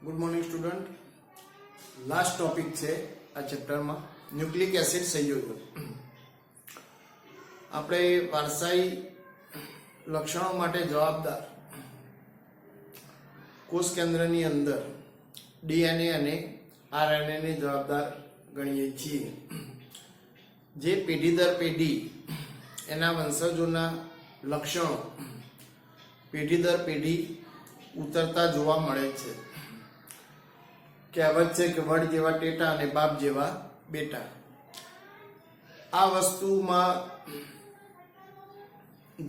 Good morning student. Last topic है आ chapter में nucleic acid संयोजन। આપણે વારસાઈ લક્ષણો માટે જવાબદાર કોષ કેન્દ્રની અંદર ડીએનએ અને આરએનએ ને જવાબદાર ગણીએ છીએ, જે પેઢી દર પેઢી એના વંશજોના લક્ષણો પેઢી દર પેઢી ઉતરતા જોવા મળે છે। કહેવત છે કે વડ જેવા ટેટા અને બાપ જેવા બેટા। આ વસ્તુમાં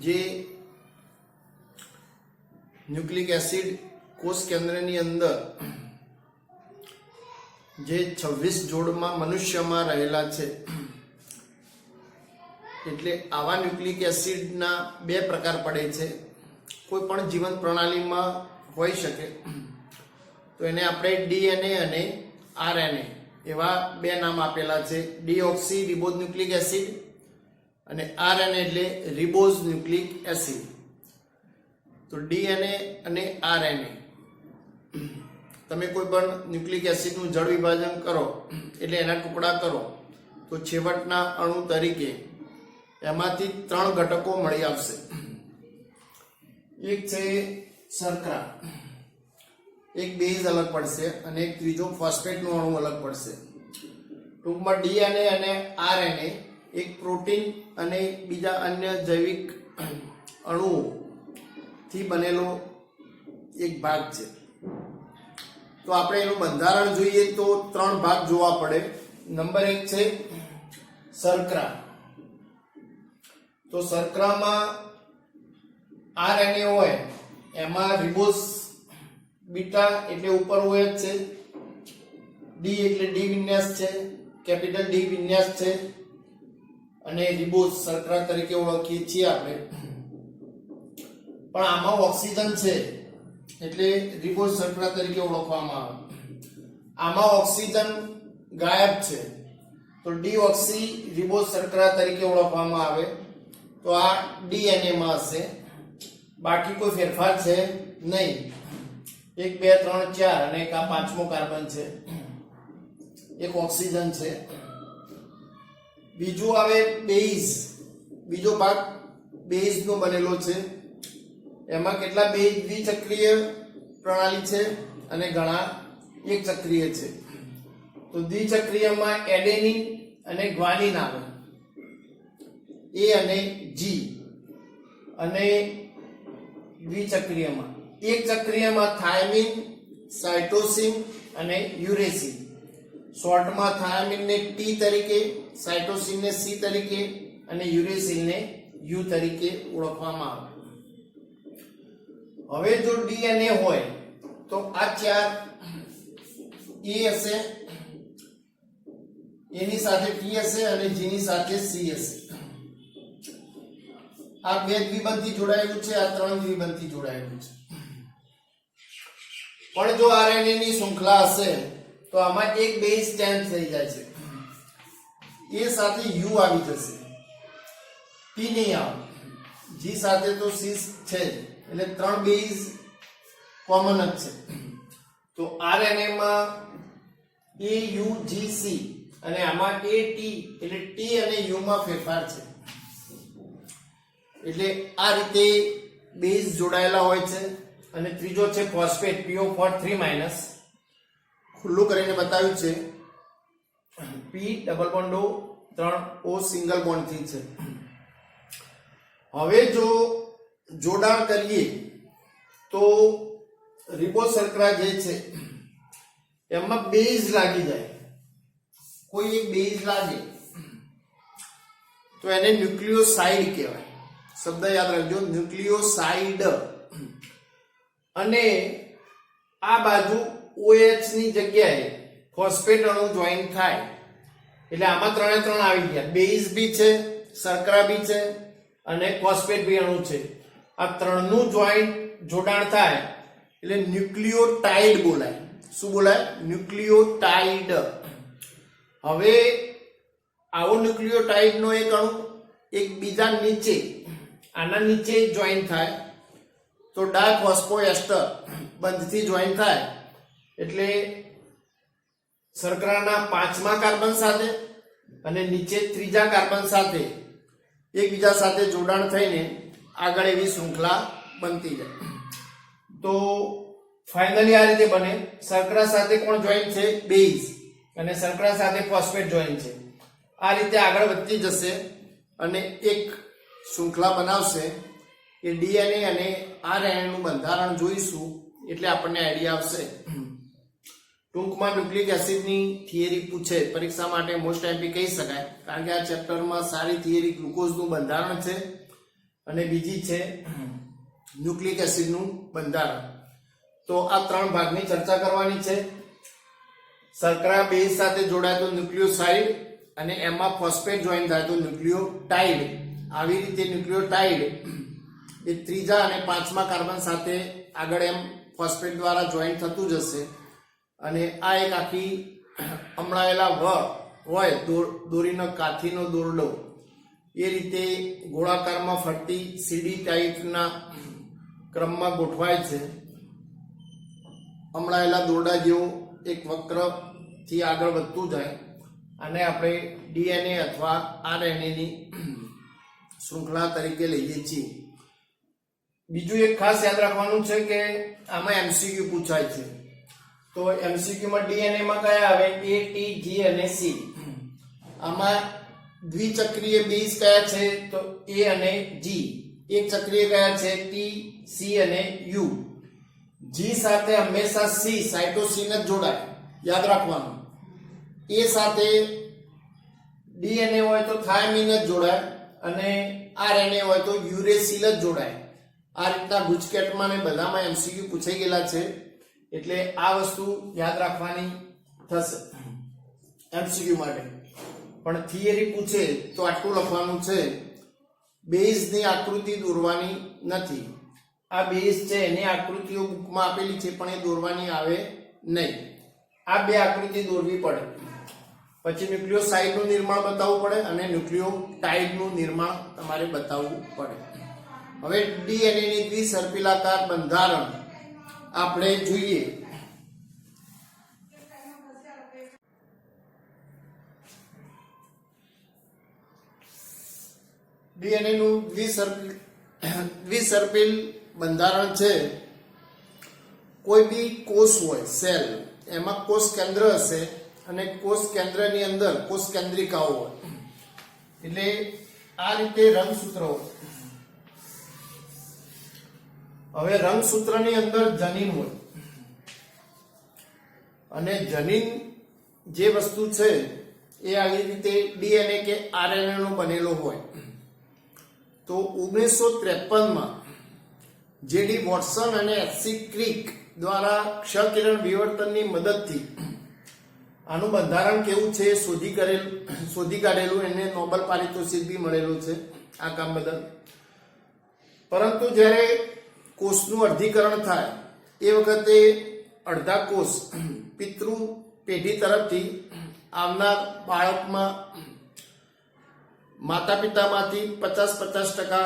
જે ન્યુક્લિક એસિડ કોષ કેન્દ્રની અંદર જે 26 જોડમાં મનુષ્યમાં રહેલા છે, એટલે આવા ન્યુક્લિક એસિડના બે પ્રકાર પડે છે। કોઈ પણ જીવન પ્રણાલીમાં હોઈ શકે તો એને આપણે ડીએનએ અને આરએનએ એવા બે નામ આપેલા છે। ડીઓક્સી રિબોઝ ન્યુક્લિક એસિડ અને આરએનએ એટલે રિબોઝ ન્યુક્લિક એસિડ। તો ડીએનએ અને આરએનએ તમે કોઈ પણ ન્યુક્લિક એસિડનું જળ વિભાજન કરો એટલે એના ટુકડા કરો તો છેવટના અણુ તરીકે એમાંથી 3 ઘટકો મળી આવશે। એક છે શર્કરા, એક બેઝ अलग पड़શે અને એક ત્રીજો ફોસ્ફેટનો અણુ અલગ પડશે। ટૂંકમાં ડીએનએ અને આરએનએ એક પ્રોટીન અને બીજા અન્ય જૈવિક અણુઓથી બનેલો એક ભાગ છે। તો આપણે એનું બંધારણ જોઈએ તો 3 ભાગ જોવા પડે। નંબર 1 છે શર્કરા। તો શર્કરામાં આરએનએ હોય એમાં રિબોઝ बीटा એટલે ઉપર હોય છે, ડી એટલે ડી વિન્યાસ છે, કેપિટલ ડી વિન્યાસ છે અને રિબોઝ શર્કરા તરીકે ઓળખીએ છીએ આપણે। પણ આમાં ઓક્સિજન છે એટલે રિબોઝ શર્કરા તરીકે ઓળખવામાં આવે। આમાં ઓક્સિજન ગાયબ છે તો ડીઓક્સી રિબોઝ શર્કરા તરીકે ઓળખવામાં આવે। તો આ ડીએનએ માં હશે, બાકી કોઈ ફેરફાર છે નહીં। 1 2 3 4 અને એક આ 5મો કાર્બન છે, એક ઓક્સિજન છે। બીજું આવે બેઝ। બીજો ભાગ બેઝ નો બનેલો છે। એમાં કેટલા બેઝ દ્વિચક્રીય પ્રણાલી છે અને ઘણા એક ચક્રીય છે। તો દ્વિચક્રીયમાં એડેનિન અને ગ્વાનિન આવે, એ અને જી। અને દ્વિચક્રીયમાં एक चक्रीय में थायमिन, साइटोसिन અને યુરેસિન। शॉर्ट में थायमिन ने टी तरीके, साइटोसिन ने सी तरीके અને યુરેસિન ने यू तरीके ઓળખવામાં આવે। હવે જો ડીએનએ હોય તો આ 4 એ હશે, એની સાથે ટી હશે અને જીની સાથે સી હશે। આ બે દ્વિબંધી જોડાયેલું છે, આ 3 દ્વિબંધી જોડાયેલું છે। પણ જો આરએનએ ની શૃંખલા હશે તો આમાં એક બેઝ ચેન્જ થઈ જાય છે, એ સાથે યુ આવી જશે, ટી નહીં આવે। જી સાથે તો સી છે એટલે 3 બેઝ કોમન જ છે। તો આરએનએ માં એ યુ જી સી અને આમાં એ ટી એટલે ટી અને યુ માં ફેરફાર છે। એટલે આ રીતે બેઝ જોડાયેલા હોય છે। અને ત્રીજો છે ફોસ્ફેટ PO4 ખુલ્લું કરીને બતાવ્યું છે, P double bond O 3 O single bond થી છે। હવે જો જોડાણ કરીએ તો રિબોઝ શર્કરા જે છે એમાં બેઝ લાગી જાય, કોઈ એક બેઝ લાગે તો એને ન્યુક્લિયોસાઇડ કહેવાય। શબ્દ યાદ રાખજો, ન્યુક્લિયોસાઇડ। અને આ બાજુ OH ની જગ્યાએ ફોસ્ફેટ અણુ જોઈન થાય એટલે આમાં 3 3 આવી ગયા। બેઝ બી છે, શર્કરા બી છે અને ફોસ્ફેટ બી અણુ છે। આ 3 નું જોડાણ થાય એટલે ન્યુક્લિયોટાઇડ બોલાય। શું બોલાય? ન્યુક્લિયોટાઇડ। હવે આવો ન્યુક્લિયોટાઇડ નો એક અણુ એક બીજા નીચે આના નીચે જોઈન થાય तो डायफॉस्फोएस्टर બંધથી જોઈન થાય એટલે શર્કરાના 5મા કાર્બન સાથે અને નીચે 3જા કાર્બન સાથે એકબીજા સાથે જોડાણ થઈને આગળ એવી શૃંખલા બનતી જાય. તો ફાઇનલી આ રીતે બને. શર્કરા સાથે કોણ જોઈન છે? બેઝ. અને શર્કરા સાથે ફોસ્ફેટ જોઈન છે. આ રીતે આગળ વધતી જશે અને એક શૃંખલા બનાવશે. એ ડીએનએ અને આરએનએ નું બંધારણ જોઈશું એટલે આપણને આઈડિયા આવશે. ટૂંકમાં ન્યુક્લિક એસિડની થિયરી પૂછે પરીક્ષા માટે મોસ્ટ એમપી કહી શકાય, કારણ કે આ ચેપ્ટરમાં સારી થિયરી ગ્લુકોઝનું બંધારણ છે અને બીજી છે ન્યુક્લિક એસિડનું બંધારણ. તો આ 3 ભાગની ચર્ચા કરવાની છે. શર્કરા બેઝ સાથે જોડાય તો ન્યુક્લિયોસાઇડ અને એમાં ફોસ્ફેટ જોઈન થાય તો ન્યુક્લિયોટાઇડ. આવી રીતે ન્યુક્લિયોટાઇડ એ 3જા અને 5મા કાર્બન સાથે આગળ એમ ફોસ્ફેટ દ્વારા જોઈન થતું જશે અને આ એક આખી અમળાયેલા હોય દોરીનો કાઠીનો દોરડો, એ રીતે ગોળાકારમાં ફરતી સીડી ટાઈપના ક્રમમાં ગોઠવાય છે. અમળાયેલા દોરડા જેવો એક વક્રથી આગળ વધતું જાય અને આપણે ડીએનએ અથવા આરએનએની શૃંખલા તરીકે લઈએ છીએ. બીજું એક ખાસ યાદ રાખવાનું છે કે આમાં એમસીક્યુ પૂછાય છે. તો એમસીક્યુ માં ડીએનએ માં કયા આવે? એ, ટી, જી અને સી. આમાં દ્વિચક્રીય બેઝ કયા છે? તો એ અને જી. એક ચક્રીય કયા છે? ટી, સી અને યુ. જી સાથે હંમેશા સી સાઇટોસિન જ જોડાય, યાદ રાખવાનું. એ સાથે ડીએનએ હોય તો થાયમિન જ જોડાય અને આરએનએ હોય તો યુરેસિલ જ જોડાય. આ રીતના ગુજકેટમાં ને બધામાં એમસીક્યુ પૂછાઈ ગયેલા છે એટલે આ વસ્તુ યાદ રાખવાની થશે એમસીક્યુ માટે. પણ થિયરી પૂછે તો આટલું લખવાનું છે, બેઝની આકૃતિ દોરવાની નથી. આ બેઝ છે એની આકૃતિઓ બુકમાં આપેલી છે પણ એ દોરવાની આવે નહીં. આ 2 આકૃતિ દોરવી પડે. પછી ન્યુક્લિયોસાઇડનું નિર્માણ બતાવવું પડે અને ન્યુક્લિયોટાઇડનું નિર્માણ તમારે બતાવવું પડે. હવે ડીએનએની દ્વિસર્પિલાકાર બંધારણ આપણે જોઈએ. ડીએનએ નું દ્વિસર્પિલ બંધારણ છે. કોઈ બી કોષ હોય, સેલ, એમાં કોષ કેન્દ્ર હશે અને કોષ કેન્દ્રની અંદર કોષ કેન્દ્રિકાઓ હોય. એટલે આ રીતે રંગસૂત્ર હોય. હવે રંગસૂત્રની અંદર જનીન હોય અને જનીન જે વસ્તુ છે એ આવી રીતે ડીએનએ કે આરએનએ નો બનેલો હોય. તો 1953માં જેડી વોટસન અને એચસી ક્રિક દ્વારા ક્ષકિરણ વિવર્તનની મદદથી આનું બંધારણ કેવું છે શોધી કાઢેલું. એને નોબેલ પારિતોષિક બી મળેલું છે આ કામ બદલ. પરંતુ જ્યારે કોષનું અર્ધીકરણ થાય એ વખતે અડધા કોષ પિતૃ પેઢી તરફથી આવનાર બાળકમાં માતા પિતામાંથી 50%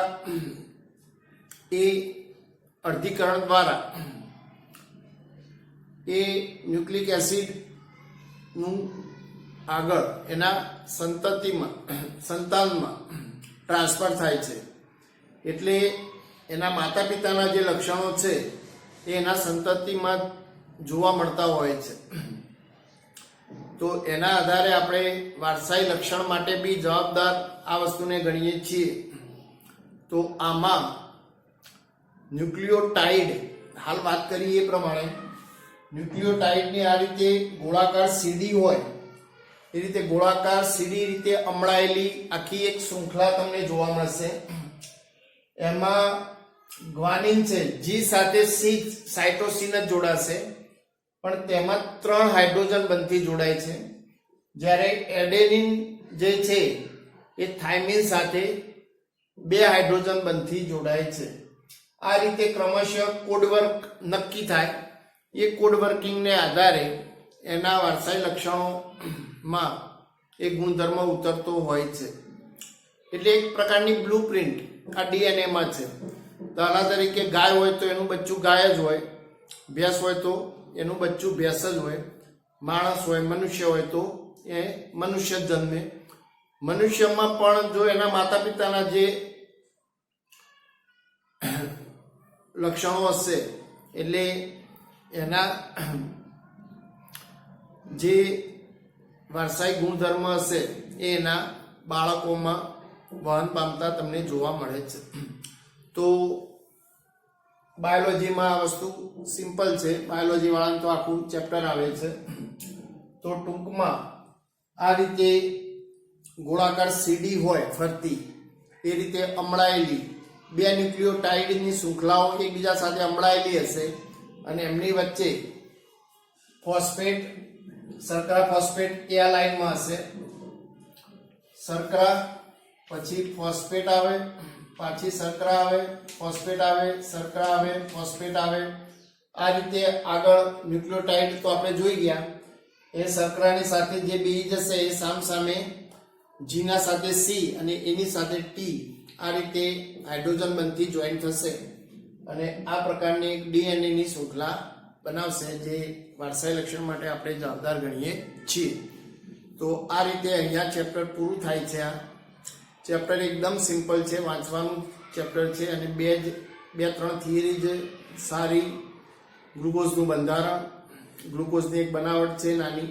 એ અર્ધીકરણ દ્વારા એ ન્યુક્લિક એસિડ નું આગળ એના સંતાનમાં ટ્રાન્સફર થાય છે. એટલે એના માતા પિતાના જે લક્ષણો છે એ એના સંતતિમાં જોવા મળતા હોય છે. તો એના આધારે આપણે વારસાઈ લક્ષણ માટે બી જવાબદાર આ વસ્તુને ગણીએ છીએ. તો આમાં ન્યુક્લિયોટાઇડ, હાલ વાત કરી એ પ્રમાણે ન્યુક્લિયોટાઇડની આ રીતે ગોળાકાર સીડી હોય, એ રીતે ગોળાકાર સીડી રીતે અમળાયેલી આખી એક શૃંખલા તમને જોવા મળશે. એમાં ગ્વાનિન છે, જી સાથે સી સાઇટોસિન જ જોડાશે પણ તેમાં 3 હાઇડ્રોજન બંધથી જોડાય છે. જ્યારે એડેનિન જે છે એ થાઇમિન સાથે 2 હાઇડ્રોજન બંધથી જોડાય છે. આ રીતે ક્રમશઃ કોડવર્ક નક્કી થાય. એ કોડવર્કિંગને આધારે એના વારસાઈ લક્ષણોમાં એ ગુણધર્મ ઉતરતો હોય છે. એટલે એક પ્રકારની બ્લુપ્રિન્ટ આ ડીએનએમાં છે. દાખલા તરીકે ગાય હોય તો એનું બચ્ચું ગાય જ હોય, ભેંસ હોય તો એનું બચ્ચું ભેંસ જ હોય, માણસ હોય મનુષ્ય હોય તો એ મનુષ્ય જ જન્મે. મનુષ્યમાં પણ જો એના માતા પિતાના જે લક્ષણો હશે એટલે એના જે વારસાઈ ગુણધર્મ હશે એ એના બાળકોમાં વહન પામતા તમને જોવા મળે છે. તો બાયોલોજીમાં આ વસ્તુ સિમ્પલ છે, બાયોલોજી વાળાનું તો આખું ચેપ્ટર આવે છે. તો ટૂંકમાં આ રીતે ગોળાકાર સીડી હોય ફરતી, એ રીતે અમળાયેલી બે ન્યુક્લિયોટાઇડની શૃંખલાઓ એકબીજા સાથે અમળાયેલી હશે અને એમની વચ્ચે ફોસ્ફેટ, શર્કરા ફોસ્ફેટ એ આ લાઈનમાં હશે. શર્કરા પછી ફોસ્ફેટ આવે, પાછી શર્કરા આવે, ફોસ્ફેટ આવે, શર્કરા આવે, ફોસ્ફેટ આવે. આ રીતે આગળ ન્યુક્લિયોટાઇડ તો આપણે જોઈ ગયા. એ શર્કરાની સાથે જે બેઝ હશે એ સામસામે જીના સાથે સી અને એની સાથે ટી, આ રીતે હાઇડ્રોજન બંધથી જોઈન્ટ થશે અને આ પ્રકારની એક ડીએનએની શૃંખલા બનાવશે જે વારસાઈ લક્ષણ માટે આપણે જવાબદાર ગણીએ છીએ. તો આ રીતે અહીંયા ચેપ્ટર પૂરું થાય છે. આ ચેપ્ટર એકદમ સિમ્પલ છે, વાંચવાનું ચેપ્ટર છે અને બે ત્રણ થિયરી જ સારી. ગ્લુકોઝનું બંધારણ, ગ્લુકોઝની એક બનાવટ છે નાની,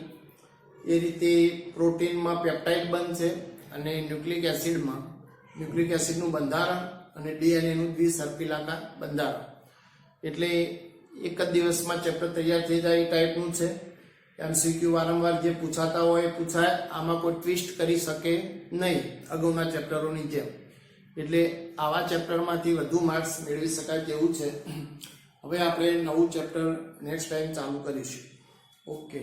એ રીતે પ્રોટીનમાં પેપ્ટાઇડ બંધ છે અને ન્યુક્લિક એસિડનું બંધારણ અને ડીએનએનું દ્વિસર્પિલાકાર બંધારણ. એટલે એક જ દિવસમાં ચેપ્ટર તૈયાર થઈ જાય એ ટાઈપનું છે. એમસીક્યુ વારંવાર જે પૂછાતા હોય એ પૂછાય, આમાં કોઈ ટ્વિસ્ટ કરી શકે નહીં અગાઉના ચેપ્ટરોની જેમ. એટલે આવા ચેપ્ટરમાંથી વધુ માર્ક્સ મેળવી શકાય તેવું છે. હવે આપણે નવું ચેપ્ટર નેક્સ્ટ ટાઈમ ચાલુ કરીશું. ઓકે.